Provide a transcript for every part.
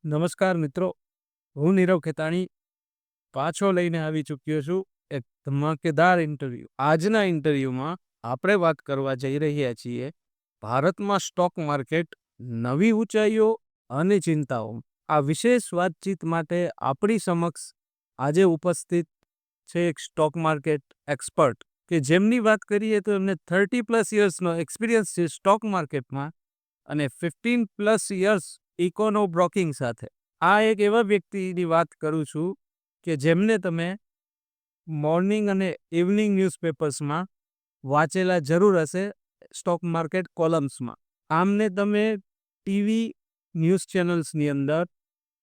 નમસ્કાર મિત્રો, હું નીરવ ખેતાણી પાછો લઈને આવી ચૂક્યો છું એક ધમાકેદાર ઇન્ટરવ્યૂ. આજના ઇન્ટરવ્યૂમાં આપણે વાત કરવા જઈ રહ્યા છીએ ભારતમાં સ્ટોક માર્કેટ, નવી ઊંચાઈઓ અને ચિંતાઓ. આ વિશેષ વાતચીત માટે આપણી સમક્ષ આજે ઉપસ્થિત છે એક સ્ટોક માર્કેટ એક્સપર્ટ કે જેમની વાત કરીએ તો એમને 30+ યર્સનો એક્સપિરિયન્સ છે સ્ટોક માર્કેટમાં અને 15+ યર્સ ઇકોનો બ્રોકિંગ સાથે. આ એક એવા વ્યક્તિની વાત કરું છું કે જેમને તમે મોર્નિંગ અને ઇવનિંગ ન્યૂઝપેપર્સમાં વાંચેલા જરૂર હશે સ્ટોક માર્કેટ કોલમ્સમાં. આમને તમે ટીવી ન્યૂઝ ચેનલ્સની અંદર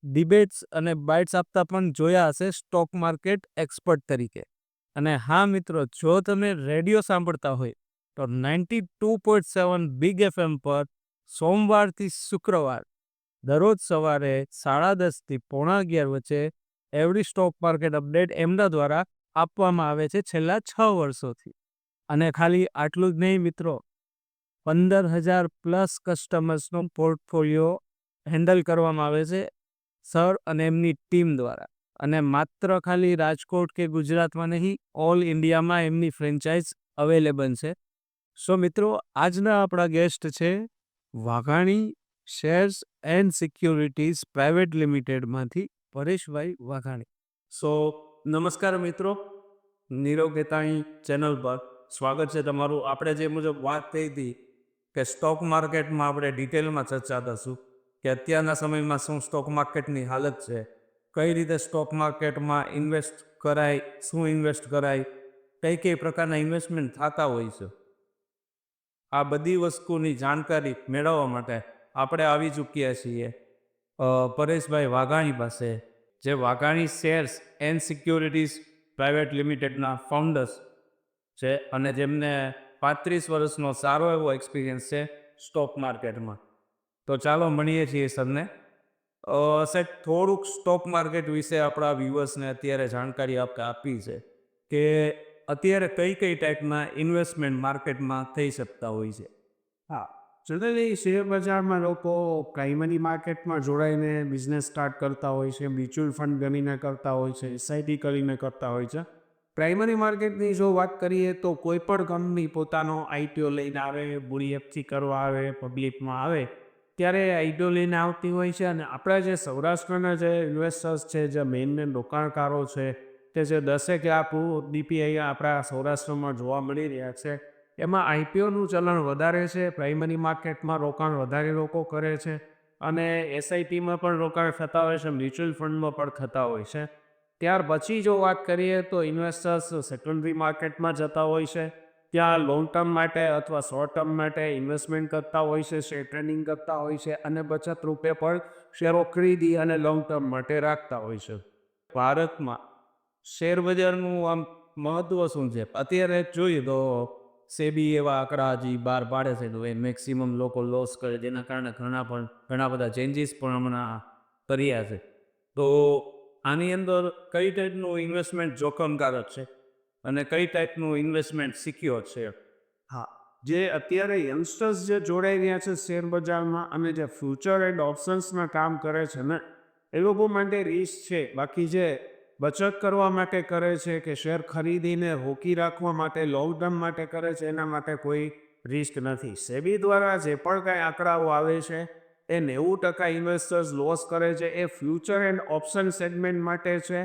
ડિબેટ્સ અને બાઇટ્સ આપતા પણ જોયા હશે સ્ટોક માર્કેટ એક્સપર્ટ તરીકે. અને હા મિત્રો, જો તમે રેડિયો સાંભળતા હોય તો 92.7 બિગ FM પર સોમવારથી શુક્રવાર દરરોજ સવારે 10:30 થી 11:45 વચ્ચે એવરી સ્ટોક માર્કેટ અપડેટ એમના દ્વારા આપવામાં આવે છે છેલ્લા 6 વર્ષોથી. અને ખાલી આટલું જ નહીં મિત્રો, 15,000+ કસ્ટમર્સનો પોર્ટફોલિયો હેન્ડલ કરવામાં આવે છે સર અને એમની ટીમ દ્વારા. અને માત્ર ખાલી રાજકોટ કે ગુજરાતમાં નહીં, ઓલ ઇન્ડિયામાં એમની ફ્રેન્ચાઇઝ અવેલેબલ છે. સો મિત્રો, આજના આપણા ગેસ્ટ છે Vaghani shares and securities private લિમિટેડમાંથી પરેશભાઈ વાઘાણી. સો નમસ્કાર મિત્રો, નીરવ ખેતાણી ચેનલ પર સ્વાગત છે તમારું. આપણે જે મુજબ વાત થઈ હતી કે સ્ટોક માર્કેટમાં આપણે ડિટેલમાં ચર્ચા કરશું કે અત્યારના સમયમાં શું સ્ટોક માર્કેટની હાલત છે, કઈ રીતે સ્ટોક માર્કેટમાં ઇન્વેસ્ટ કરાય, શું ઇન્વેસ્ટ કરાય, કઈ પ્રકારના ઇન્વેસ્ટમેન્ટ થતા હોય છે. આ બધી વસ્તુની જાણકારી મેળવવા માટે આપણે આવી ચૂક્યા છીએ પરેશભાઈ વાઘાણી પાસે, જે Vaghani shares and securities private લિમિટેડના ફાઉન્ડર્સ છે અને જેમને 35 વર્ષનો સારો એવો એક્સપિરિયન્સ છે સ્ટોક માર્કેટમાં. તો ચાલો મળીએ છીએ સરને. સાહેબ, થોડુંક સ્ટોક માર્કેટ વિશે આપણા વ્યુઅર્સને અત્યારે જાણકારી આપી છે કે અત્યારે કઈ ટાઈપના ઇન્વેસ્ટમેન્ટ માર્કેટમાં થઈ શકતા હોય છે. હા, જનરલી શેર બજારમાં લોકો પ્રાઇમરી માર્કેટમાં જોડાઈને બિઝનેસ સ્ટાર્ટ કરતા હોય છે, મ્યુચ્યુઅલ ફંડ ગણીને કરતા હોય છે, એસઆઈપી કરીને કરતા હોય છે. પ્રાઇમરી માર્કેટની જો વાત કરીએ તો કોઈ પણ કંપની પોતાનો આઈપીઓ લઈને આવે, બુડીએફથી કરવા આવે, પબ્લિકમાં આવે ત્યારે આઈપીઓ લઈને આવતી હોય છે. અને આપણા જે સૌરાષ્ટ્રના જે ઇન્વેસ્ટર્સ છે, જે મેઇન રોકાણકારો છે, કે જે 10 લાખ ડીપી અહીંયા આપણા સૌરાષ્ટ્રમાં જોવા મળી રહ્યા છે, એમાં આઈપીઓનું ચલણ વધારે છે. પ્રાઇમરી માર્કેટમાં રોકાણ વધારે લોકો કરે છે અને એસઆઈપીમાં પણ રોકાણ થતા હોય છે, મ્યુચ્યુઅલ ફંડમાં પણ થતા હોય છે. ત્યાર પછી જો વાત કરીએ તો ઇન્વેસ્ટર્સ સેકન્ડરી માર્કેટમાં જતા હોય છે, ત્યાં લોંગ ટર્મ માટે અથવા શોર્ટ ટર્મ માટે ઇન્વેસ્ટમેન્ટ કરતા હોય છે, શેર ટ્રેડિંગ કરતા હોય છે અને બચત રૂપે પણ શેરો ખરીદી અને લોંગ ટર્મ માટે રાખતા હોય છે. ભારતમાં શેર બજારનું આમ મહત્વ શું છે? અત્યારે જોઈએ તો સેબી એવા આંકડા હજી બહાર પાડે છે તો એ મેક્સિમમ લોકો લોસ કરે, જેના કારણે ઘણા બધા ચેન્જીસ પણ હમણાં કર્યા છે. તો આની અંદર કઈ ટાઈપનું ઇન્વેસ્ટમેન્ટ જોખમકારક છે અને કઈ ટાઈપનું ઇન્વેસ્ટમેન્ટ સિક્યોર છે? હા, જે અત્યારે યંગસ્ટર્સ જે જોડાઈ રહ્યા છે શેર બજારમાં અને જે ફ્યુચર એન્ડ ઓપ્શન્સમાં કામ કરે છે ને, એ લોકો માટે રિસ્ક છે. બાકી જે બચત કરવા માટે કરે છે કે શેર ખરીદીને રોકી રાખવા માટે લોંગ ટર્મ માટે કરે છે, એના માટે કોઈ રિસ્ક નથી. સેબી દ્વારા જે પણ કાંઈ આંકડાઓ આવે છે એ 90% ઇન્વેસ્ટર્સ લોસ કરે છે એ ફ્યુચર એન્ડ ઓપ્શન સેગમેન્ટ માટે છે.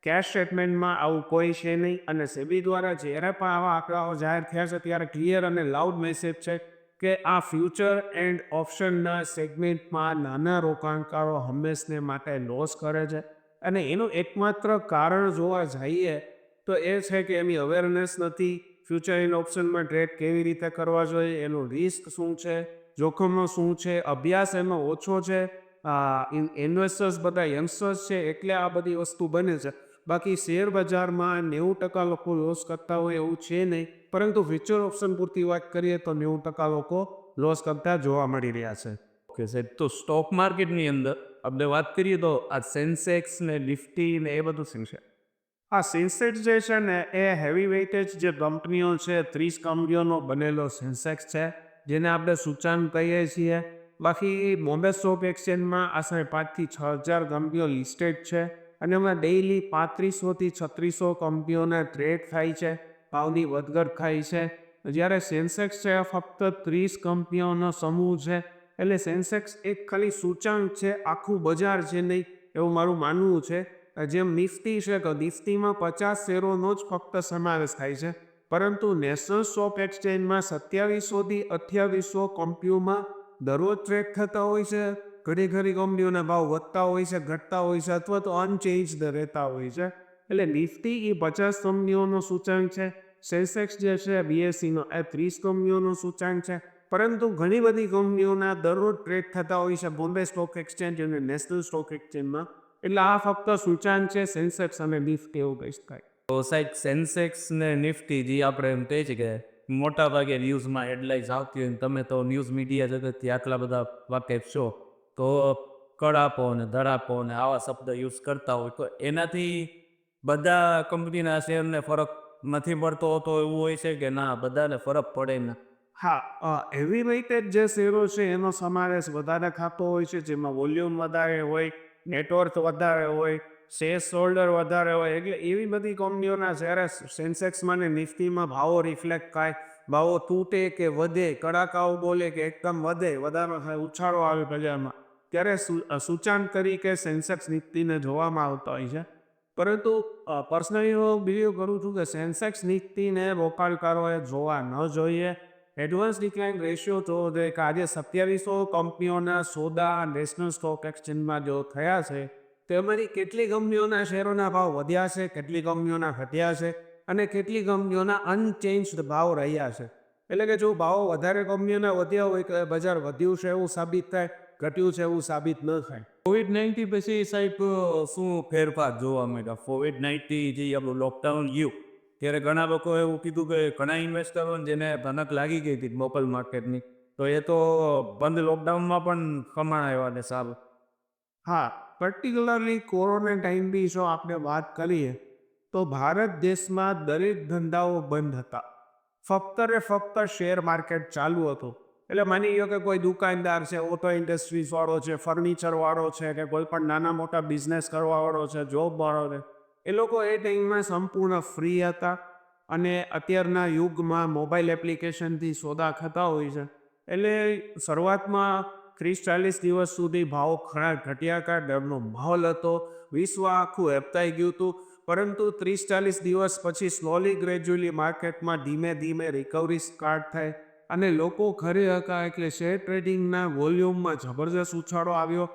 કેશ સ્ટેટમેન્ટમાં આવું કોઈ છે નહીં. અને સેબી દ્વારા જ્યારે પણ આવા આંકડાઓ જાહેર થયા છે ત્યારે ક્લિયર અને લાઉડ મેસેજ છે કે આ ફ્યુચર એન્ડ ઓપ્શનના સેગમેન્ટમાં નાના રોકાણકારો હંમેશને માટે લોસ કરે છે. અને એનું એકમાત્ર કારણ જોવા જઈએ તો એ છે કે એની અવેરનેસ નથી. ફ્યુચર એન્ડ ઓપ્શનમાં ટ્રેડ કેવી રીતે કરવા જોઈએ, એનું રિસ્ક શું છે, જોખમો શું છે, અભ્યાસ એમાં ઓછો છે. ઇન્વેસ્ટર્સ બધા યંગસ્ટર્સ છે એટલે આ બધી વસ્તુ બને છે. બાકી શેર બજારમાં 90% લોકો લોસ કરતા હોય એવું છે નહીં, પરંતુ ફ્યુચર ઓપ્શન પૂરતી વાત કરીએ તો 90% લોકો લોસ કરતા જોવા મળી રહ્યા છે. ઓકે સાહેબ, તો સ્ટોક માર્કેટની અંદર આપણે વાત કરીએ તો આ સેન્સેક્સ ને નિફ્ટી ને એ બધું શું છે? આ સેન્સેક્સ જે છે ને એ હેવી વેઇટેજ જે કંપનીઓ છે, 30 કંપનીઓનો બનેલો સેન્સેક્સ છે, જેને આપણે સૂચાંક કહીએ છીએ. બાકી બોમ્બે સ્ટોક એક્સચેન્જમાં આશરે 5 થી 6 હજાર કંપનીઓ લિસ્ટેડ છે અને એમાં ડેઇલી 3500 થી 3600 કંપનીઓના ટ્રેડ થાય છે, ભાવની વધઘટ થાય છે. જ્યારે સેન્સેક્સ છે ફક્ત 30 કંપનીઓનો સમૂહ છે. એટલે સેન્સેક્સ એક ખાલી સૂચાંક છે, આખું બજાર છે નહીં, એવું મારું માનવું છે. જેમ નિફ્ટી છે તો નિફ્ટીમાં 50 શેરોનો જ ફક્ત સમાવેશ થાય છે, પરંતુ નેશનલ સ્ટોક એક્સચેન્જમાં 2700 થી 2800 કંપનીઓમાં દરરોજ ટ્રેડ થતા હોય છે. ઘણી ઘણી કંપનીઓના ભાવ વધતા હોય છે, ઘટતા હોય છે અથવા તો અનચેન્જડ રહેતા હોય છે. એટલે નિફ્ટી એ 50 કંપનીઓનો સૂચાંક છે, સેન્સેક્સ જે છે બીએસસીનો એ 30 કંપનીઓનો સૂચાંક છે. પરંતુ ઘણી બધી કંપનીઓના દરરોજ ટ્રેડ થતા હોય છે બોમ્બે સ્ટોક એક્સચેન્જ અને નેશનલ સ્ટોક એક્સચેન્જમાં. એટલે આ ફક્ત સૂચાંક છે, સેન્સેક્સ અને નિફ્ટી એવું કહી શકાય. તો સાહેબ સેન્સેક્સ ને નિફ્ટી જે આપણે એમ કહીએ છીએ કે મોટા ભાગે ન્યૂઝમાં હેડલાઇન્સ આવતી હોય ને તમે તો ન્યૂઝ મીડિયા જગતથી આટલા બધા વાકેફ છો, તો કડાપો ને ધડાપો ને આવા શબ્દ યુઝ કરતા હોય તો એનાથી બધા કંપનીના શેરને ફરક નથી પડતો હોતો એવું હોય છે કે ના બધાને ફરક પડે ને? હા, એવી રીતે જે શેરો છે એનો સમાવેશ વધારે થતો હોય છે, જેમાં વોલ્યુમ વધારે હોય, નેટવર્થ વધારે હોય, શેર હોલ્ડર વધારે હોય. એટલે એવી બધી કંપનીઓના જ્યારે સેન્સેક્સમાં ને નિફ્ટીમાં ભાવો રિફ્લેક્ટ થાય, ભાવો તૂટે કે વધે, કડાકાઓ બોલે કે એકદમ વધે, વધારે થાય, ઉછાળો આવે બજારમાં, ત્યારે સૂચાંક તરીકે સેન્સેક્સ નિફ્ટીને જોવામાં આવતા હોય છે. પરંતુ પર્સનલી હું બિલીવ કરું છું કે સેન્સેક્સ નિફ્ટીને રોકાણકારોએ જોવા ન જોઈએ. એડવાન્સ ડિક્લાઇન રેશિયો તો કે આજે 2700 કંપનીઓના સોદા નેશનલ સ્ટોક એક્સચેન્જમાં જો થયા છે, તેમાંથી કેટલી કંપનીઓના શેરોના ભાવ વધ્યા છે, કેટલી કંપનીઓના ઘટ્યા છે અને કેટલી કંપનીઓના અનચેન્જડ ભાવ રહ્યા છે. એટલે કે જો ભાવ વધારે કંપનીઓના વધ્યા હોય તો બજાર વધ્યું છે એવું સાબિત થાય, ઘટ્યું છે એવું સાબિત ન થાય. COVID-19 પછી સાહેબ શું ફેરફાર જોવા મળ્યા? COVID-19 જે આપણું લોકડાઉન ગયું ત્યારે ઘણા લોકો એવું કીધું કે ઘણા ઇન્વેસ્ટરો જેને ભનક લાગી ગઈ હતી લોકલ માર્કેટની, તો એ તો બંધ લોકડાઉનમાં પણ કમાણા આવ્યા ને સારું. હા, પર્ટિક્યુલરલી કોરોના ટાઈમ બી જો આપણે વાત કરીએ તો ભારત દેશમાં દરેક ધંધાઓ બંધ હતા. ફક્ત ને ફક્ત શેર માર્કેટ ચાલુ હતું. એટલે માની લો કે કોઈ દુકાનદાર છે, ઓટો ઇન્ડસ્ટ્રીઝ વાળો છે, ફર્નિચર વાળો છે, કે કોઈ પણ નાના મોટા બિઝનેસ કરવા વાળો છે, જોબ વાળો છે, એ લોકો એ ટાઈમમાં સંપૂર્ણ ફ્રી હતા. અને અત્યારના યુગમાં મોબાઈલ એપ્લિકેશનથી સોદા થતા હોય છે. એટલે શરૂઆતમાં 30-40 દિવસ સુધી ભાવ ખરા ઘટ્યા હતા, ડરનો માહોલ હતો, વિશ્વ આખું હેપતાઈ ગયું હતું. પરંતુ 30-40 દિવસ પછી સ્લોલી ગ્રેજ્યુઅલી માર્કેટમાં ધીમે ધીમે રિકવરી સ્ટાર્ટ થાય અને લોકો ઘરે હતા. એટલે શેર ટ્રેડિંગના વોલ્યુમમાં જબરજસ્ત ઉછાળો આવ્યો.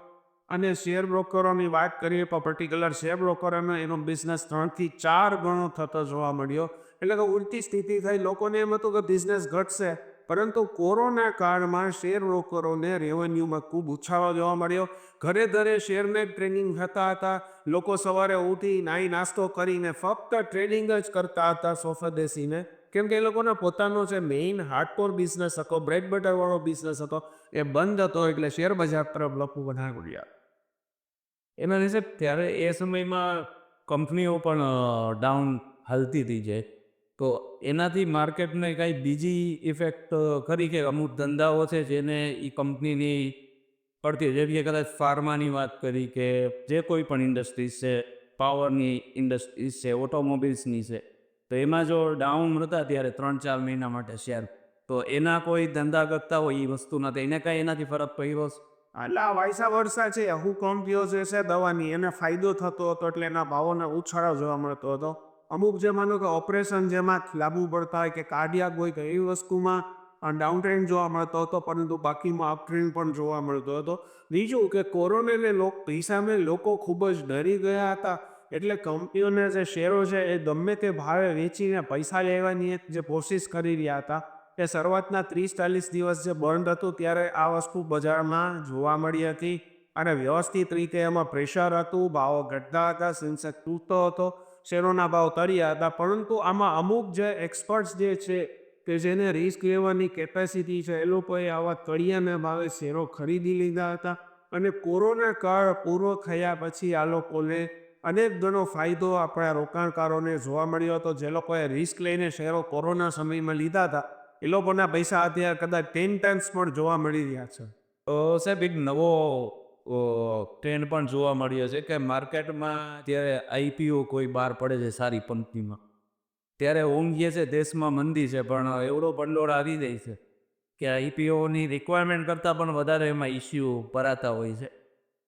અને શેર બ્રોકરોની વાત કરીએ તો પર્ટિક્યુલર શેર બ્રોકરોનો એનો બિઝનેસ 3 થી 4 ગણો થતો જોવા મળ્યો. એટલે કે ઉલટી સ્થિતિ થઈ. લોકોને એમ હતું કે બિઝનેસ ઘટશે, પરંતુ કોરોના કાળમાં શેર બ્રોકરોને રેવન્યુમાં ખૂબ ઉછાળો જોવા મળ્યો. ઘરે ઘરે શેરને ટ્રેડિંગ થતા હતા. લોકો સવારે ઉઠી નાઈ નાસ્તો કરીને ફક્ત ટ્રેડિંગ જ કરતા હતા સોફા બેસીને, કેમ કે એ લોકોનો પોતાનો જે મેઇન હાર્ડકોર બિઝનેસ હતો, બ્રેડ બટર વાળો બિઝનેસ હતો, એ બંધ હતો. એટલે શેર બજાર તરફ લોકો વધારે વળ્યા. એના વિશે ત્યારે એ સમયમાં કંપનીઓ પણ ડાઉન હાલતી હતી છે, તો એનાથી માર્કેટને કાંઈ બીજી ઇફેક્ટ કરી કે અમુક ધંધાઓ છે જેને એ કંપનીની પડતી, જેમ કે કદાચ ફાર્માની વાત કરી કે જે કોઈ પણ ઇન્ડસ્ટ્રીઝ છે, પાવરની ઇન્ડસ્ટ્રીઝ છે, ઓટોમોબિલ્સની છે, તો એમાં જો ડાઉન હતા ત્યારે 3-4 મહિના માટે શેર, તો એના કોઈ ધંધા કરતા હોય એ વસ્તુ નથી, એને કાંઈ એનાથી ફરક પડ્યો છે? એટલે આ વાયસા વર્ષા છે, હું કંપનીઓ જે છે દવાની એને ફાયદો થતો હતો, એટલે એના ભાવોને ઉછાળો જોવા મળતો હતો. અમુક જે માનો કે ઓપરેશન જેમાં લાગુ પડતા હોય કે કાર્ડિયાક હોય તો એવી વસ્તુમાં ડાઉન ટ્રેન્ડ જોવા મળતો હતો, પરંતુ બાકીમાં અપ ટ્રેન્ડ પણ જોવા મળતો હતો. બીજું કે કોરોનાને હિસાબે લોકો ખૂબ જ ડરી ગયા હતા. એટલે કંપનીઓના જે શેરો છે એ ગમે તે ભાવે વેચીને પૈસા લેવાની જે કોશિશ કરી રહ્યા હતા, એ શરૂઆતના 30-40 દિવસ જે બંધ હતું ત્યારે આ વસ્તુ બજારમાં જોવા મળી હતી. અને વ્યવસ્થિત રીતે એમાં પ્રેશર હતું, ભાવો ઘટતા હતા, સેન્સેક્સ તૂટતો હતો, શેરોના ભાવ તળ્યા હતા. પરંતુ આમાં અમુક જે એક્સપર્ટ્સ જે છે કે જેને રિસ્ક લેવાની કેપેસિટી છે, એ લોકોએ આવા તળિયાના ભાવે શેરો ખરીદી લીધા હતા. અને કોરોના કાળ પૂરો થયા પછી આ લોકોને અનેક ગણો ફાયદો આપણા રોકાણકારોને જોવા મળ્યો હતો. જે લોકોએ રિસ્ક લઈને શેરો કોરોના સમયમાં લીધા હતા, એ લોકોના પૈસા અત્યારે કદાચ 10 times પણ જોવા મળી રહ્યા છે. સાહેબ એક નવો ટ્રેન્ડ પણ જોવા મળ્યો છે કે માર્કેટમાં જ્યારે આઈપીઓ કોઈ બહાર પડે છે સારી કંપનીમાં, ત્યારે ઊંઘીએ છે દેશમાં મંદી છે પણ એવડો ભંડોળ આવી જાય છે કે આઈપીઓની રિક્વાયરમેન્ટ કરતાં પણ વધારે એમાં ઇસ્યુ ભરાતા હોય છે.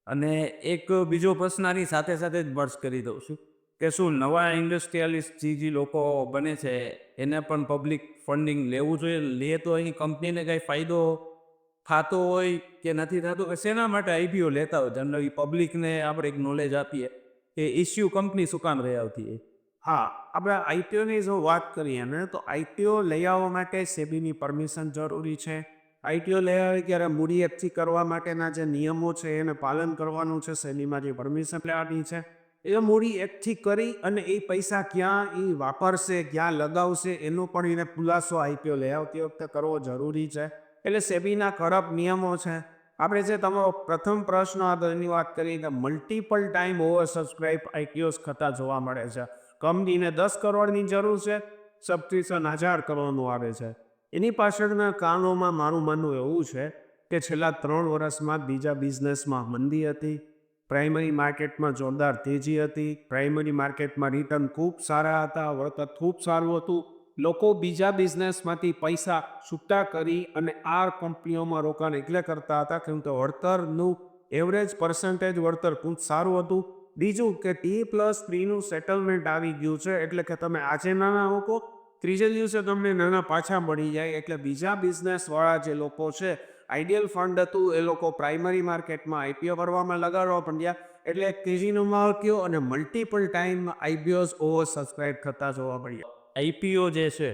અને એક બીજો પ્રશ્ન આની સાથે સાથે જ મર્જ કરી દઉં છું કે શું નવા ઇન્ડસ્ટ્રીયાલિસ્ટ જે લોકો બને છે એને પણ પબ્લિક ફંડિંગ લેવું જોઈએ? લે તો અહીં કંપનીને કંઈ ફાયદો થતો હોય કે નથી થતો, કે શેના માટે આઈપીઓ લેતા હોય? જનરલી પબ્લિકને આપણે એક નોલેજ આપીએ કે ઇસ્યુ કંપની શું કામ રહી આવતી હોય. હા, આપણે આઈપીઓની જો વાત કરીએ ને તો આઈપીઓ લઈ આવવા માટે સેબીની પરમિશન જરૂરી છે. આઈપીઓ લઈ આવે ત્યારે મૂડી એકઠી કરવા માટેના જે નિયમો છે એને પાલન કરવાનું છે. સેબીમાં જે પરમિશન લેવાની છે એ મૂડી એકઠી કરી અને એ પૈસા ક્યાં એ વાપરશે, ક્યાં લગાવશે એનો પણ એને ખુલાસો આઈપીઓ લઈ આવતી વખતે કરવો જરૂરી છે. એટલે સેબીના કડક નિયમો છે. આપણે જે તમારો પ્રથમ પ્રશ્ન હતો એની વાત કરીએ કે મલ્ટિપલ ટાઈમ ઓવર સબસ્ક્રાઇબ આઈપીઓસ થતા જોવા મળે છે. કંપનીને 10 કરોડની જરૂર છે, સબસ્ક્રિપ્શન 1000 કરોડનું આવે છે. એની પાછળના કારણોમાં મારું માનવું એવું છે કે છેલ્લા 3 વર્ષમાં બીજા બિઝનેસમાં મંદી હતી, પ્રાઇમરી માર્કેટમાં જોરદાર તેજી હતી, પ્રાઇમરી માર્કેટમાં રિટર્ન ખૂબ સારા હતા, વળતર ખૂબ સારું હતું. લોકો બીજા બિઝનેસમાંથી પૈસા છૂટા કરી અને આ કંપનીઓમાં રોકાણ એટલે કરતા હતા કેમ કે વળતરનું એવરેજ પર્સન્ટેજ વળતર ખૂબ સારું હતું. બીજું કે T+3નું સેટલમેન્ટ આવી ગયું છે એટલે કે તમે આજે નાના મૂકો, ત્રીજે દિવસે તમને નાના પાછા મળી જાય. એટલે બીજા બિઝનેસવાળા જે લોકો છે, આઈડિયલ ફંડ હતું એ લોકો પ્રાઇમરી માર્કેટમાં આઈપીઓ કરવામાં લગાડવા પડ્યા. એટલે એક તેજીનો માહોલ કયો અને મલ્ટિપલ ટાઈમ આઈપીઓસ ઓવર સબસ્ક્રાઇબ થતા જોવા મળ્યા. આઈપીઓ જે છે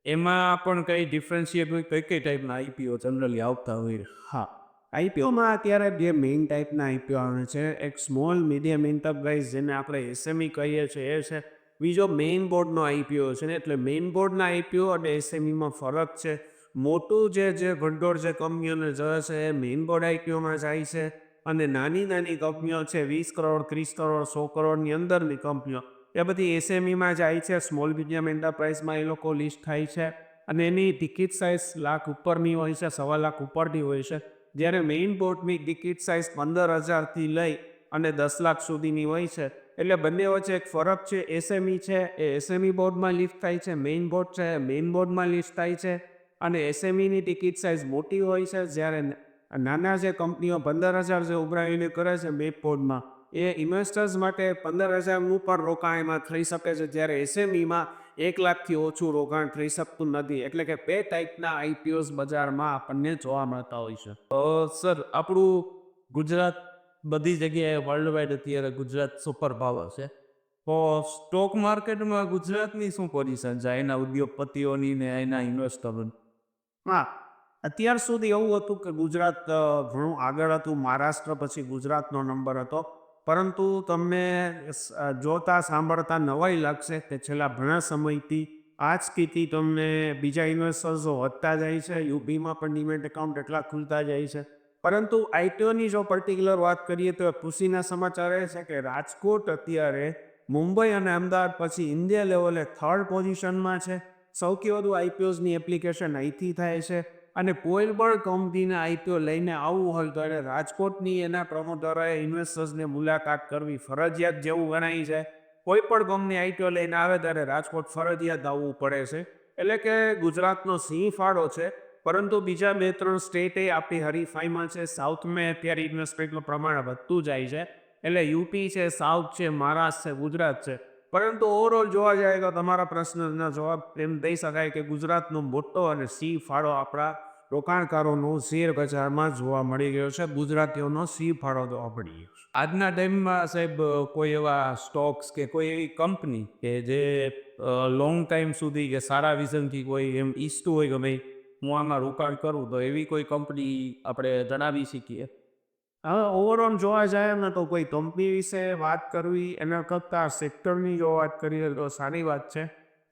એમાં પણ કંઈ ડિફરન્શિએટ હોય, કઈ કઈ ટાઈપના આઈપીઓ જનરલી આવતા હોય? હા, આઈપીઓમાં અત્યારે બે મેઇન ટાઈપના આઈપીઓ આવે છે. એક સ્મોલ મીડિયમ એન્ટરપ્રાઇઝ જેને આપણે એસએમઈ કહીએ છીએ એ છે. બીજો મેઇન બોર્ડનો આઈપીઓ છે ને. એટલે મેઇન બોર્ડના આઈપીઓ અને એસએમઈમાં ફરક છે. મોટું જે ભંડોળ જે કંપનીઓને જાય છે એ મેઇન બોર્ડ આઈપીઓમાં જાય છે અને નાની નાની કંપનીઓ છે 20 કરોડ 30 કરોડ 100 કરોડની અંદરની કંપનીઓ એ બધી એસએમઈમાં જાય છે. સ્મોલ મીડિયમ એન્ટરપ્રાઇઝમાં એ લોકો લિસ્ટ થાય છે અને એની ટિકિટ સાઇઝ લાખ ઉપરની હોય છે, 1.25 લાખ ઉપરની હોય છે. જ્યારે મેઇન બોર્ડની ટિકિટ સાઇઝ 15,000થી લઈ અને 10 લાખ સુધીની હોય છે. એટલે બંને વચ્ચે એક ફરક છે. એસએમઈ છે એ એસએમઈ બોર્ડમાં લિસ્ટ થાય છે, મેઇન બોર્ડ છે એ મેઇન બોર્ડમાં લિસ્ટ થાય છે અને એસએમઈની ટિકિટ સાઇઝ મોટી હોય છે. જ્યારે નાના જે કંપનીઓ 15,000 જે ઉભરાવીને કરે છે મેઇન બોર્ડમાં, એ ઇન્વેસ્ટર્સ માટે 15,000નું પણ રોકાણ એમાં થઈ શકે છે. જ્યારે એસએમઈમાં 1 લાખથી ઓછું રોકાણ થઈ શકતું નથી. એટલે કે બે ટાઈપના આઈપીઓસ બજારમાં આપણને જોવા મળતા હોય છે. સર, આપણું ગુજરાત બધી જગ્યાએ વર્લ્ડ વાઇડ અત્યારે ગુજરાત સુપર પાવર છે, તો સ્ટોક માર્કેટમાં ગુજરાતની શું પોઝિશન છે એના ઉદ્યોગપતિઓની ને એના ઇન્વેસ્ટરોની? હા, અત્યાર સુધી એવું હતું કે ગુજરાત ઘણું આગળ હતું. મહારાષ્ટ્ર પછી ગુજરાતનો નંબર હતો. પરંતુ તમને જોતા સાંભળતા નવાઈ લાગશે કે છેલ્લા ઘણા સમયથી આ જ સ્થિતિ તમને બીજા ઇન્વેસ્ટર્સો વધતા જાય છે. યુપીમાં પણ ડિમેટ એકાઉન્ટ એટલા ખુલતા જાય છે. પરંતુ આઈટીઓની જો પર્ટિક્યુલર વાત કરીએ તો ખુશીના સમાચાર એ છે કે રાજકોટ અત્યારે મુંબઈ અને અમદાવાદ પછી ઇન્ડિયા લેવલે 3rd પોઝિશનમાં છે. સૌથી વધુ આઈપીઓસની એપ્લિકેશન અહીંથી થાય છે અને કોઈ પણ કંપનીને આઈપીઓ લઈને આવવું હોય તો એને રાજકોટની એના પ્રમોટરોએ ઇન્વેસ્ટર્સને મુલાકાત કરવી ફરજિયાત જેવું ગણાય છે. કોઈ પણ કંપની આઈપીઓ લઈને આવે ત્યારે રાજકોટ ફરજિયાત આવવું પડે છે. એટલે કે ગુજરાતનો સિંહ ફાળો છે. પરંતુ બીજા 2-3 સ્ટેટે આપણી હરીફાઈમાં છે. સાઉથમાં અત્યારે ઇન્વેસ્ટમેન્ટનું પ્રમાણ વધતું જાય છે. એટલે યુપી છે, સાઉથ છે, મહારાષ્ટ્ર છે, ગુજરાત છે. પરંતુ ઓવરઓલ જોવા જાય તો તમારા પ્રશ્નના જવાબ એમ દઈ શકાય કે ગુજરાતનો મોટો અને સિંહ ફાળો આપણા રોકાણકારોનો શેર બજારમાં જોવા મળી ગયો છે. ગુજરાતીઓનો સિંહ ફાળો જોવા મળી ગયો છે. આજના ટાઈમમાં સાહેબ કોઈ એવા સ્ટોક્સ કે કોઈ એવી કંપની કે જે લોંગ ટાઈમ સુધી કે સારા વિઝનથી કોઈ એમ ઈચ્છતું હોય કે ભાઈ હું આમાં રોકાણ કરું, તો એવી કોઈ કંપની આપણે જણાવી શકીએ? હવે ઓવરઓલ જોવા જાય ને તો કોઈ કંપની વિશે વાત કરવી એના કરતાં સેક્ટરની જો વાત કરીએ તો સારી વાત છે.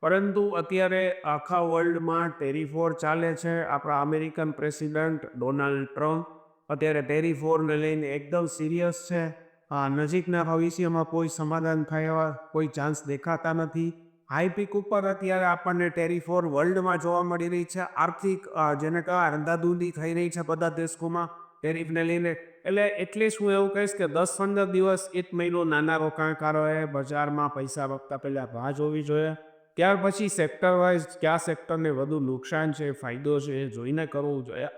પરંતુ અત્યારે આખા વર્લ્ડમાં ટેરિફ વોર ચાલે છે. આપણા અમેરિકન પ્રેસિડન્ટ ડોનાલ્ડ ટ્રમ્પ અત્યારે ટેરિફ વોરને લઈને એકદમ સિરિયસ છે. નજીકના ભવિષ્યમાં કોઈ સમાધાન થાય એવા કોઈ ચાન્સ દેખાતા નથી. હાઈ પીક ઉપર અત્યારે આપણને ટેરિફ વોર વર્લ્ડમાં જોવા મળી રહી છે. આર્થિક જેને કહેવાય અંધાધૂંધી થઈ રહી છે બધા દેશોમાં. ટેરિફને લઈને. એટલે એટલીસ્ટ હું એવું કહીશ કે 10-15 દિવસ એક મહિનો નાના રોકાણકારોએ બજારમાં પૈસા રોકતા પહેલાં રાહ જોવી જોઈએ. ત્યાર પછી સેક્ટર વાઇઝ કયા સેક્ટરને વધુ નુકસાન છે, ફાયદો છે એ જોઈને કરવું જોઈએ.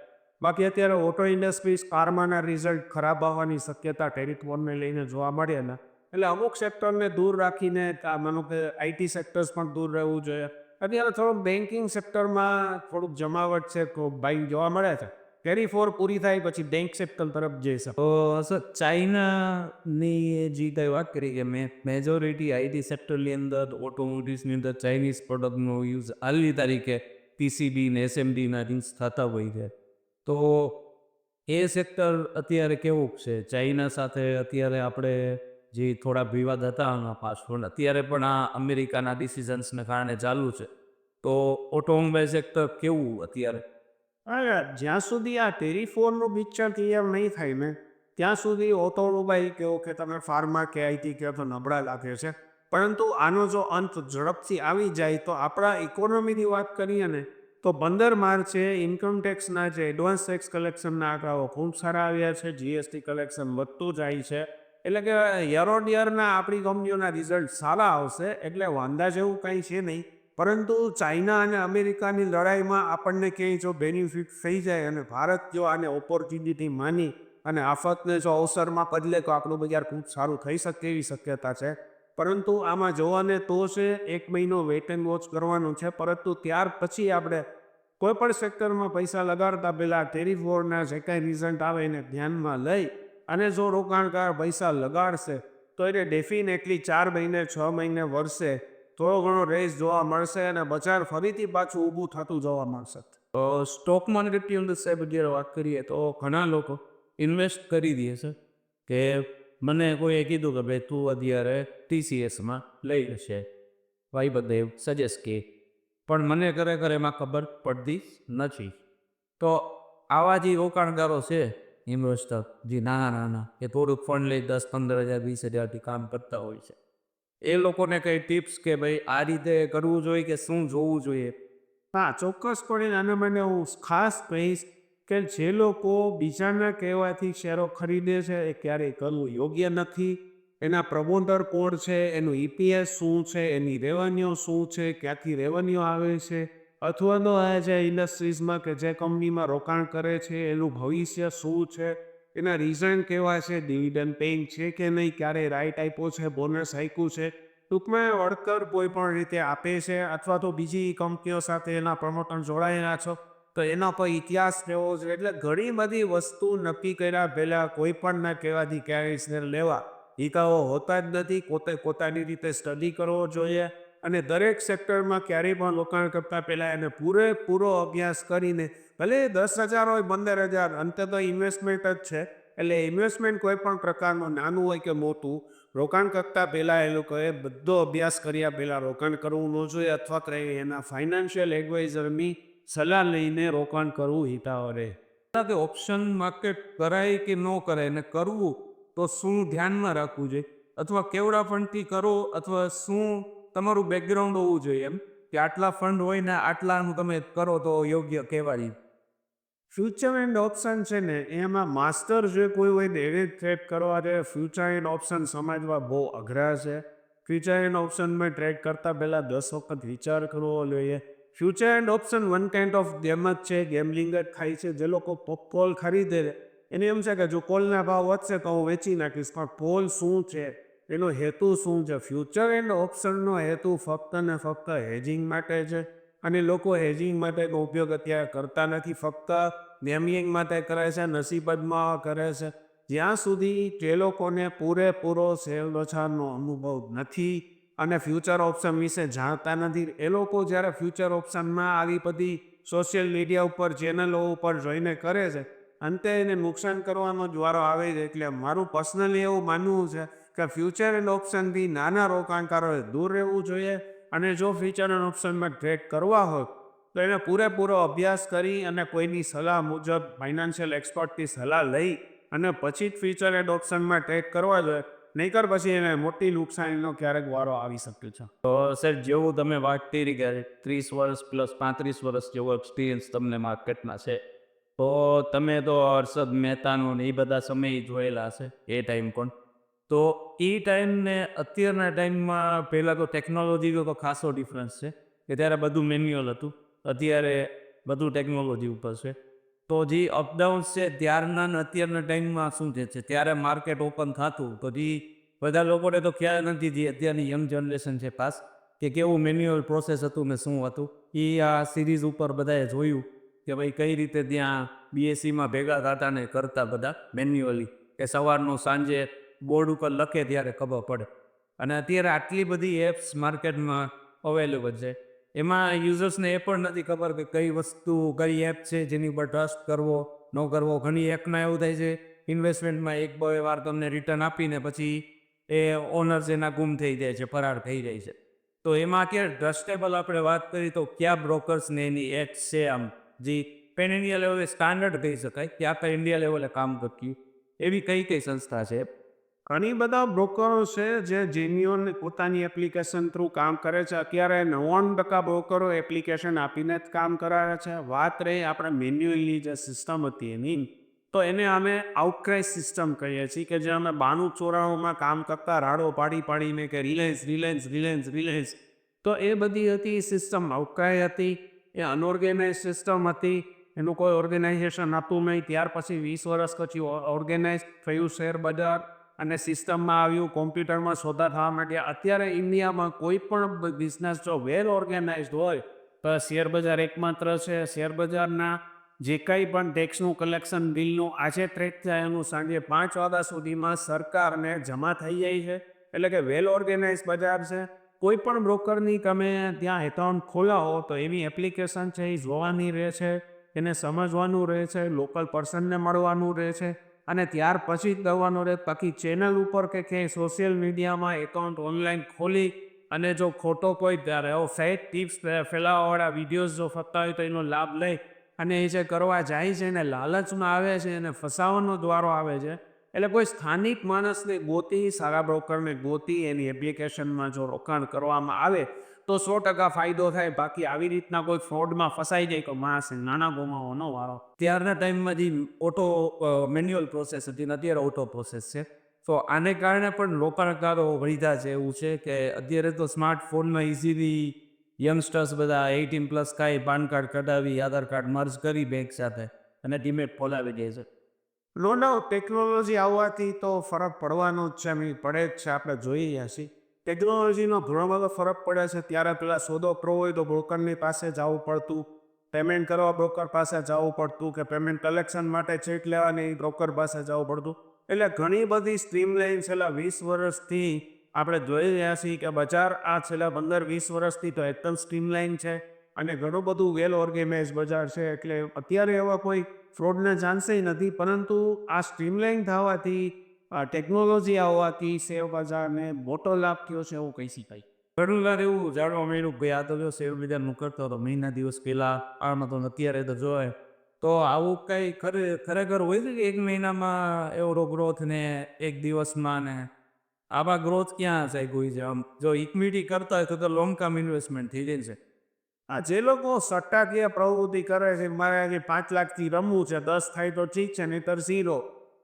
બાકી અત્યારે ઓટો ઇન્ડસ્ટ્રીઝ કારમાંના રિઝલ્ટ ખરાબ આવવાની શક્યતા ટેરિફ વોરને લઈને જોવા મળે ને, એટલે અમુક સેક્ટરને દૂર રાખીને માનો કે આઈટી સેક્ટર્સ પણ દૂર રહેવું જોઈએ. અત્યારે થોડુંક બેન્કિંગ સેક્ટરમાં થોડુંક જમાવટ છે, તો બાઇક જોવા મળે છે. ટેરિફ વોર પૂરી થાય પછી બેંક સેક્ટર તરફ જઈ શકે. તો સર ચાઇનાની જે કંઈ વાત કરી કે મેજોરિટી આઈટી સેક્ટરની અંદર ઓટોમોટિવ્સની અંદર ચાઇનીઝ પ્રોડક્ટનો યુઝ હાલની તારીખે પીસીબી ને એસએમડીના યુઝ થતા હોય છે. તો એ સેક્ટર અત્યારે કેવું છે? ચાઇના સાથે અત્યારે આપણે જે થોડા વિવાદ હતા આના પાછળ, અત્યારે પણ આ અમેરિકાના ડિસિઝન્સને કારણે ચાલુ છે. તો ઓટોમોબાઈલ સેક્ટર કેવું અત્યારે? અરે જ્યાં સુધી આ ટેરિફ વોરનું પિક્ચર ક્લિયર નહીં થાય ને ત્યાં સુધી ઓટોમોબાઈલ કહો કે તમે ફાર્મા કે આઈટી કહો તો નબળા લાગે છે. પરંતુ આનો જો અંત ઝડપથી આવી જાય તો આપણા ઇકોનોમીની વાત કરીએ ને તો 15 માર્ચે ઇન્કમટેક્સના જે એડવાન્સ ટેક્સ કલેક્શનના આંકડાઓ ખૂબ સારા આવ્યા છે. જીએસટી કલેક્શન વધતું જાય છે. એટલે કે યર ઓન યરના આપણી કંપનીઓના રિઝલ્ટ સારા આવશે. એટલે વાંધા જેવું કંઈ છે નહીં. પરંતુ ચાઇના અને અમેરિકાની લડાઈમાં આપણને ક્યાંય જો બેનિફિટ થઈ જાય અને ભારત જો આને ઓપોર્ચ્યુનિટી માની અને આફતને જો અવસરમાં બદલે તો આપણું બજાર ખૂબ સારું થઈ શકે એવી શક્યતા છે. પરંતુ આમાં જોવાને તો છે 1 મહિનો વેટ એન્ડ વોચ કરવાનું છે. પરંતુ ત્યાર પછી આપણે કોઈપણ સેક્ટરમાં પૈસા લગાડતા પહેલાં ટેરિફ વોરના જે કાંઈ રિઝલ્ટ આવે એને ધ્યાનમાં લઈ અને જો રોકાણકાર પૈસા લગાડશે તો એને ડેફિનેટલી 4 મહિને 6 મહિને વર્ષે થોડો ઘણો રેસ જોવા મળશે અને બજાર ફરીથી પાછું ઊભું થતું જોવા મળશે. તો સ્ટોક માર્કેટની અંદર સાહેબ અત્યારે વાત કરીએ તો ઘણા લોકો ઇન્વેસ્ટ કરી દે છે કે મને કોઈએ કીધું કે ભાઈ તું અત્યારે ટીસીએસમાં લઈ લેશે, ભાઈબંધે સજેસ્ટ કે, પણ મને ખરેખર એમાં ખબર પડતી નથી. તો આવા જે રોકાણગારો છે ઇન્વેસ્ટર જે નાના એ થોડુંક ફંડ લઈ 10-15 હજાર 20 હજારથી કામ કરતા હોય છે, એ લોકોને કંઈ ટિપ્સ કે ભાઈ આ રીતે કરવું જોઈએ કે શું જોવું જોઈએ? હા, ચોક્કસપણે આના માટે હું ખાસ કહીશ કે જે લોકો બીજાના કહેવાથી શેરો ખરીદે છે એ ક્યારેય કરવું યોગ્ય નથી. એના પ્રમોટર કોણ છે, એનું ઈપીએસ શું છે, એની રેવન્યુ શું છે, ક્યાંથી રેવન્યુ આવે છે, અથવા તો આ જે ઇન્ડસ્ટ્રીઝમાં કે જે કંપનીમાં રોકાણ કરે છે એનું ભવિષ્ય શું છે, એના રીઝન કેવા છે, ડિવિડન્ડ પેઇંગ છે કે નહીં, ક્યારે રાઇટ આપ્યો છે, બોનસ આપ્યું છે, ટૂંકમાં વળતર કોઈ પણ રીતે આપે છે અથવા તો બીજી કંપનીઓ સાથે એના પ્રમોટર જોડાયેલા છો તો એનો કોઈ ઇતિહાસ લેવો છે. એટલે ઘણી બધી વસ્તુ નક્કી કર્યા પહેલાં કોઈ પણના કહેવાથી ક્યારેય શેર લેવા હિતાઓ હોતા જ નથી. પોતાની રીતે સ્ટડી કરવો જોઈએ અને દરેક સેક્ટરમાં ક્યારેય પણ રોકાણ કરતાં પહેલાં એને પૂરેપૂરો અભ્યાસ કરીને ભલે 10,000 હોય 15,000 અંતે તો ઇન્વેસ્ટમેન્ટ જ છે. એટલે ઇન્વેસ્ટમેન્ટ કોઈ પણ પ્રકારનું નાનું હોય કે મોટું રોકાણ કરતાં પહેલાં એ લોકોએ બધો અભ્યાસ કર્યા પહેલાં રોકાણ કરવું ન જોઈએ અથવા કંઈ એના ફાઇનાન્શિયલ એડવાઇઝરની સલાહ લઈને રોકાણ કરવું હિતાવહ રહે. કે ઓપ્શન માર્કેટ કરાય કે ન કરાય ને કરવું તો શું ધ્યાનમાં રાખવું જોઈએ, અથવા કેવડા ફંડથી કરો, અથવા શું તમારું બેકગ્રાઉન્ડ હોવું જોઈએ એમ કે આટલા ફંડ હોય ને આટલાનું તમે કરો તો યોગ્ય કહેવાય? ફ્યુચર એન્ડ ઓપ્શન છે ને એમાં માસ્ટર જે કોઈ હોય ને એને ટ્રેડ કરવા છે. ફ્યુચર એન્ડ ઓપ્શન સમજવા બહુ અઘરા છે. ફ્યુચર એન્ડ ઓપ્શનમાં ટ્રેડ કરતાં પહેલાં 10 વખત વિચાર કરવો જોઈએ. Future and option one kind of game જ છે, ગેમલિંગ જ થાય છે. જે લોકો કોલ ખરીદે એને એમ છે કે જો કોલના ભાવ વધશે તો હું વેચી નાખીશ, પણ કોલ શું છે, એનો હેતુ શું છે? ફ્યુચર એન્ડ ઓપ્શનનો હેતુ ફક્ત ને ફક્ત હેજિંગ માટે છે અને લોકો હેજિંગ માટેનો ઉપયોગ અત્યારે કરતા નથી, ફક્ત ગેમલિંગ માટે કરે છે, નસીબતમાં કરે છે. જ્યાં સુધી જે લોકોને પૂરેપૂરો શેર બજારનો અનુભવ નથી અને ફ્યુચર ઓપ્શન વિશે જાણતા નથી, એ લોકો જ્યારે ફ્યુચર ઓપ્શનમાં આવી બધી સોશિયલ મીડિયા ઉપર ચેનલો ઉપર જોઈને કરે છે, અંતે એને નુકસાન કરવાનો જ વારો આવે છે. એટલે મારું પર્સનલી એવું માનવું છે કે ફ્યુચર એન્ડ ઓપ્શનથી નાના રોકાણકારોએ દૂર રહેવું જોઈએ અને જો ફ્યુચર એન્ડ ઓપ્શનમાં ટ્રેડ કરવા હોય તો એને પૂરેપૂરો અભ્યાસ કરી અને કોઈની સલાહ મુજબ ફાઇનાન્શિયલ એક્સપર્ટની સલાહ લઈ અને પછી જ ફ્યુચર એન્ડ ઓપ્શનમાં ટ્રેડ કરવા જોઈએ. નહીંતર પછી એને મોટી નુકસાનીનો ક્યારેક વારો આવી શકે છે. તો સર જેવું તમે વાત કરી કે 30 વર્ષ પ્લસ 35 વર્ષ જેવો એક્સપિરિયન્સ તમને માર્કેટમાં છે, તો તમે તો હર્ષદ મહેતાનો ને એ બધા સમય જોયેલા હશે એ ટાઈમ પણ. તો એ ટાઈમને અત્યારના ટાઈમમાં પહેલાં તો ટેકનોલોજીનો તો ખાસો ડિફરન્સ છે કે ત્યારે બધું મેન્યુઅલ હતું, અત્યારે બધું ટેકનોલોજી ઉપર છે. તો જે અપડાઉન્સ છે ત્યારના ને અત્યારના ટાઈમમાં શું છે ત્યારે માર્કેટ ઓપન થતું તો જે બધા લોકોને તો ખ્યાલ નથી, જે અત્યારની યંગ જનરેશન છે ખાસ, કે કેવું મેન્યુઅલ પ્રોસેસ હતું ને શું હતું. એ આ સિરીઝ ઉપર બધાએ જોયું કે ભાઈ કઈ રીતે ત્યાં બીએસસીમાં ભેગા થતા ને કરતા બધા મેન્યુઅલી, કે સવારનું સાંજે બોર્ડ ઉપર લખે ત્યારે ખબર પડે. અને અત્યારે આટલી બધી એપ્સ માર્કેટમાં અવેલેબલ છે, એમાં યુઝર્સને એ પણ નથી ખબર કે કઈ વસ્તુ કઈ એપ છે જેની ઉપર ટ્રસ્ટ કરવો ન કરવો. ઘણી એપમાં એવું થાય છે ઇન્વેસ્ટમેન્ટમાં એક બે વાર તમને રિટર્ન આપીને પછી એ ઓનર્સ એના ગુમ થઈ જાય છે, ફરાર થઈ જાય છે. તો એમાં અત્યારે ટ્રસ્ટેબલ આપણે વાત કરીએ તો કયા બ્રોકર્સને એની એપ્સ છે આમ જે પેન ઇન્ડિયા લેવલે સ્ટાન્ડર્ડ કહી શકાય કે આખા ઇન્ડિયા લેવલે કામ કરતી એવી કઈ કઈ સંસ્થા છે? ઘણી બધા બ્રોકરો છે જે જેન્યુઅન પોતાની એપ્લિકેશન થ્રુ કામ કરે છે. અત્યારે 99% બ્રોકરો એપ્લિકેશન આપીને જ કામ કરાવે છે. વાત રહી આપણે મેન્યુઅલની જે સિસ્ટમ હતી એની, તો એને અમે આઉટક્રાઇ સિસ્ટમ કહીએ છીએ કે જે અમે 92-94માં કામ કરતા રાડો પાડી પાડીને કે રિલાયન્સ. તો એ બધી હતી સિસ્ટમ આઉટક્રાઇ હતી, એ અનઓર્ગેનાઇઝ સિસ્ટમ હતી, એનું કોઈ ઓર્ગેનાઇઝેશન હતું નહીં. ત્યાર પછી 20 વર્ષ પછી ઓર્ગેનાઇઝ થયું શેર બજાર અને સિસ્ટમમાં આવ્યું, કોમ્પ્યુટરમાં સોદા થવા માંડ્યા. અત્યારે ઇન્ડિયામાં કોઈ પણ બિઝનેસ જો વેલ ઓર્ગેનાઇઝડ હોય તો શેર બજાર એકમાત્ર છે. શેર બજારના જે કંઈ પણ ટેક્સનું કલેક્શન બિલનું આજે ટ્રેક થાય એનું સાંજે 5 વાગ્યા સુધીમાં સરકારને જમા થઈ જાય છે. એટલે કે વેલ ઓર્ગેનાઇઝ બજાર છે. કોઈ પણ બ્રોકરની તમે ત્યાં એકાઉન્ટ ખોલાવો તો એવી એપ્લિકેશન છે એ જોવાની રહે છે, એને સમજવાનું રહે છે, લોકલ પર્સનને મળવાનું રહે છે અને ત્યાર પછી જ કરવાનું રહે. બાકી ચેનલ ઉપર કે ક્યાંય સોશિયલ મીડિયામાં એકાઉન્ટ ઓનલાઈન ખોલી અને જો ખોટો કોઈ ફેક ટિપ્સ ફેલાવવાવાળા વિડીયોઝ જો ફરતા હોય તો એનો લાભ લઈ અને એ જે કરવા જાય છે એને લાલચમાં આવે છે, એને ફસાવાનો દ્વારો આવે છે. એટલે કોઈ સ્થાનિક માણસને ગોતી, સારા બ્રોકરને ગોતી એની એપ્લિકેશનમાં જો રોકાણ કરવામાં આવે તો 100% ફાયદો થાય. બાકી આવી રીતના કોઈ ફ્રોડમાં ફસાઈ જાય તો માણસ નાના ગુમાવવાનો વારો. ત્યારના ટાઈમમાં જે ઓટો મેન્યુઅલ પ્રોસેસ હતી ને અત્યારે ઓટો પ્રોસેસ છે, તો આને કારણે પણ રોકાણકારો વધ્યા છે એવું છે કે અત્યારે તો સ્માર્ટફોનમાં ઇઝીલી યંગસ્ટર્સ બધા 18+ કાંઈ પાન કાર્ડ કઢાવી આધાર કાર્ડ મર્જ કરી બેંક સાથે અને ડીમેટ ખોલાવી દે છે. નો ડાઉટ ટેકનોલોજી આવવાથી તો ફરક પડવાનો જ છે, પડે જ છે. આપણે જોઈએ છીએ ટેકનોલોજીનો ઘણો બધો ફરક પડે છે. ત્યારે પેલા સોદો કરવો હોય તો બ્રોકરની પાસે જવું પડતું, પેમેન્ટ કરવા બ્રોકર પાસે જવું પડતું, કે પેમેન્ટ કલેક્શન માટે ચેક લેવાની બ્રોકર પાસે જવું પડતું. એટલે ઘણી બધી સ્ટ્રીમલાઇન છેલ્લા 20 વર્ષથી આપણે જોઈ રહ્યા છીએ કે બજાર આ છેલ્લા 15-20 વર્ષથી તો એકદમ સ્ટ્રીમલાઇન છે અને ઘણું બધું વેલ ઓર્ગેનાઇઝ બજાર છે. એટલે અત્યારે એવા કોઈ ફ્રોડના ચાન્સે નથી. પરંતુ આ સ્ટ્રીમલાઇન થવાથી, આ ટેકનોલોજી આવવાથી શેર બજારને મોટો લાભ થયો છે એવું કહી શકાય. ઘણી વાર એવું જાણવા મળ્યું કે આ તો જો શેર બજારનું કરતો હતો મહિના દિવસ પહેલાં, આમાં તો અત્યારે તો જોયે તો આવું કંઈ ખરેખર હોય છે કે એક મહિનામાં એવડો ગ્રોથ ને એક દિવસમાં ને આવા ગ્રોથ ક્યાં છે કોઈ છે? આમ જો ઇક્વિટી કરતા હોય તો લોંગ ટર્મ ઇન્વેસ્ટમેન્ટ થઈ જાય છે. આ જે લોકો સટ્ટાકીય પ્રવૃત્તિ કરે છે, મારે આજે 5 લાખથી રમવું છે, 10 થાય તો ઠીક છે, નહીંતર ઝીરો,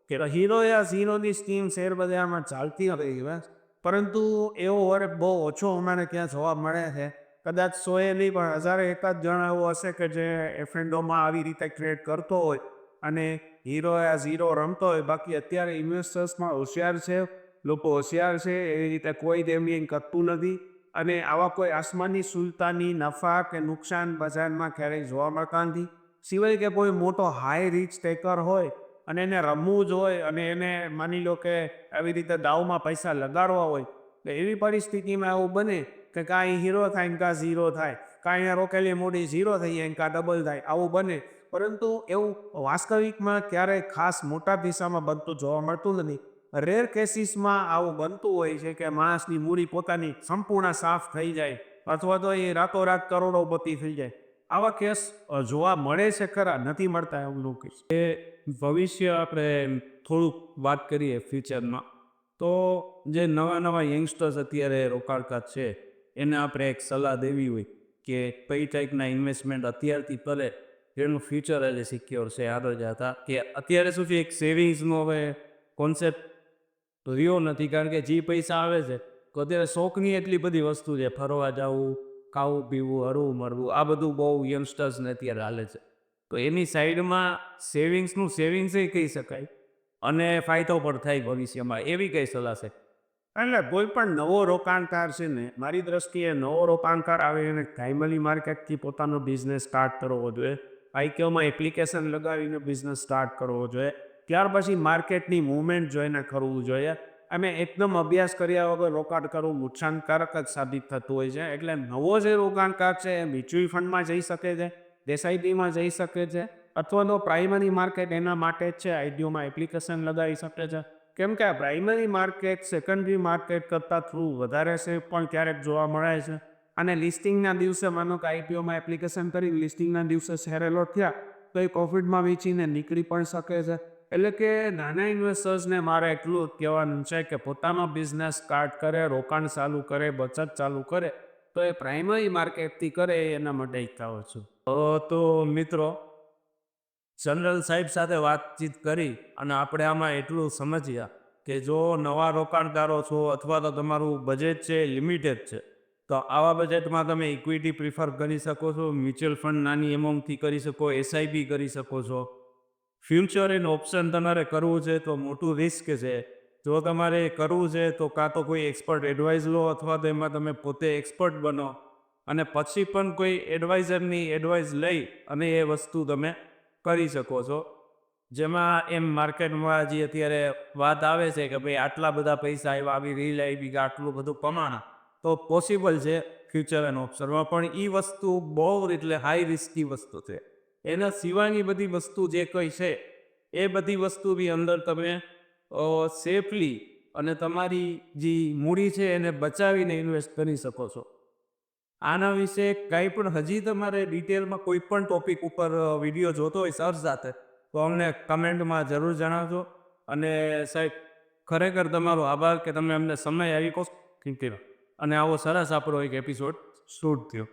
કે હીરો યા ઝીરોની સ્કીમ શેર બજારમાં ચાલતી હતી બસ. પરંતુ એવો વર્ગ બહુ ઓછો અમારે ત્યાં જોવા મળે છે. કદાચ 100 નહીં પણ 1000 એકાદ જણા એવો હશે કે જે એફએનડોમાં આવી રીતે ટ્રેડ કરતો હોય અને હીરો યા ઝીરો રમતો હોય. બાકી અત્યારે ઇન્વેસ્ટર્સમાં હોશિયાર છે, લોકો હોશિયાર છે, એવી રીતે કોઈ તેમની કરતું નથી અને આવા કોઈ આસમાની સુલતાની નફા કે નુકસાન બજારમાં ક્યારેય જોવા મળતા નથી. સિવાય કે કોઈ મોટો હાઈ રીચ ટેકર હોય અને એને રમવું જ હોય અને એને માની લો કે આવી રીતે દાવમાં પૈસા લગાડવા હોય, તો એવી પરિસ્થિતિમાં એવું બને કે કાંઈ હીરો થાય ને કાં ઝીરો થાય, કાંઈ રોકેલી મૂડી ઝીરો થઈ જાય ને કાં ડબલ થાય, આવું બને. પરંતુ એવું વાસ્તવિકમાં ક્યારેય ખાસ મોટા દિશામાં બનતું જોવા મળતું નથી. રેર કેસીસમાં આવું બનતું હોય છે કે માણસની મૂડી પોતાની સંપૂર્ણ સાફ થઈ જાય અથવા તો એ રાતોરાત કરોડોપતિ થઈ જાય. આવા કેસ જોવા મળે છે ખરા, નથી મળતા એવું લોકો. એ ભવિષ્ય આપણે થોડુંક વાત કરીએ ફ્યુચરમાં, તો જે નવા નવા યંગસ્ટર્સ અત્યારે રોકાણકાર છે એને આપણે એક સલાહ દેવી હોય કે કઈ ટાઈપના ઇન્વેસ્ટમેન્ટ અત્યારથી કરે એનું ફ્યુચર એટલે સિક્યોર છે આગળ જતા. કે અત્યારે શું છે, એક સેવિંગ્સનો હવે કોન્સેપ્ટ રહ્યો નથી, કારણ કે જે પૈસા આવે છે તો અત્યારે શોખની એટલી બધી વસ્તુ છે, ફરવા જવું, ખાવું પીવું, હરવું મરવું, આ બધું બહુ યંગસ્ટર્સને અત્યારે હાલે છે. તો એની સાઈડમાં સેવિંગ્સનું સેવિંગ્સ કહી શકાય, અને ફાયદો પણ થાય ભવિષ્યમાં, એવી કઈ સલાહ છે? એટલે કોઈ પણ નવો રોકાણકાર છે ને, મારી દ્રષ્ટિએ નવો રોકાણકાર આવે એને પ્રાઇમરી માર્કેટથી પોતાનો બિઝનેસ સ્ટાર્ટ કરવો જોઈએ. આઈક્યુમાં એપ્લિકેશન લગાવીને બિઝનેસ સ્ટાર્ટ કરવો જોઈએ. ત્યાર પછી માર્કેટની મૂવમેન્ટ જોઈને કરવું જોઈએ. અમે એકદમ અભ્યાસ કર્યા વગર રોકાણ કરવું નુકસાનકારક જ સાબિત થતું હોય છે. એટલે નવો જે રોકાણકાર છે એ મ્યુચ્યુઅલ ફંડમાં જઈ શકે છે, એસઆઈપીમાં જઈ શકે છે, અથવા તો પ્રાઇમરી માર્કેટ એના માટે જ છે, આઈડીઓમાં એપ્લિકેશન લગાવી શકે છે. કેમ કે આ પ્રાઇમરી માર્કેટ સેકન્ડરી માર્કેટ કરતાં થોડું વધારે સેફ પણ ક્યારેક જોવા મળે છે. અને લિસ્ટિંગના દિવસે માનો કે આઈપીઓમાં એપ્લિકેશન કરી લિસ્ટિંગના દિવસે શેર એલોટ થયા તો એ પ્રોફિટમાં વેચીને નીકળી પણ શકે છે. એટલે કે નાના ઇન્વેસ્ટર્સને મારે એટલું જ કહેવાનું છે કે પોતાનો બિઝનેસ સ્ટાર્ટ કરે, રોકાણ ચાલુ કરે, બચત ચાલુ કરે તો એ પ્રાઇમરી માર્કેટથી કરે, એના માટે ઈચ્છાઓ છું. તો મિત્રો, જનરલ સાહેબ સાથે વાતચીત કરી અને આપણે આમાં એટલું સમજ્યા કે જો નવા રોકાણકારો છો અથવા તો તમારું બજેટ છે લિમિટેડ છે, તો આવા બજેટમાં તમે ઇક્વિટી પ્રિફર કરી શકો છો, મ્યુચ્યુઅલ ફંડ નાની એમાઉન્ટથી કરી શકો, એસઆઈપી કરી શકો છો. ફ્યુચર એન્ડ ઓપ્શન તમારે કરવું છે તો મોટું રિસ્ક છે. જો તમારે કરવું છે તો કાં તો કોઈ એક્સપર્ટ એડવાઇસ લો, અથવા તો એમાં તમે પોતે એક્સપર્ટ બનો અને પછી પણ કોઈ એડવાઇઝરની એડવાઇસ લઈ અને એ વસ્તુ તમે કરી શકો છો. જેમાં એમ માર્કેટમાં જે અત્યારે વાત આવે છે કે ભાઈ આટલા બધા પૈસા આવ્યા, આવી રીલ આવી કે આટલું બધું કમાણા, તો પોસિબલ છે ફ્યુચર એન્ડ ઓપ્શનમાં, પણ એ વસ્તુ બહુ એટલે હાઈ રિસ્કી વસ્તુ છે. એના સિવાયની બધી વસ્તુ જે કંઈ છે એ બધી વસ્તુ બી અંદર તમે સેફલી અને તમારી જે મૂડી છે એને બચાવીને ઇન્વેસ્ટ કરી શકો છો. આના વિશે કંઈ પણ હજી તમારે ડિટેલમાં કોઈ પણ ટોપિક ઉપર વિડીયો જોતો હોય સર સાથે, તો અમને કમેન્ટમાં જરૂર જણાવજો. અને સાહેબ, ખરેખર તમારો આભાર કે તમે અમને સમય આવી કો કીધો અને આવો સરસ આપણો એક એપિસોડ શૂટ થયો.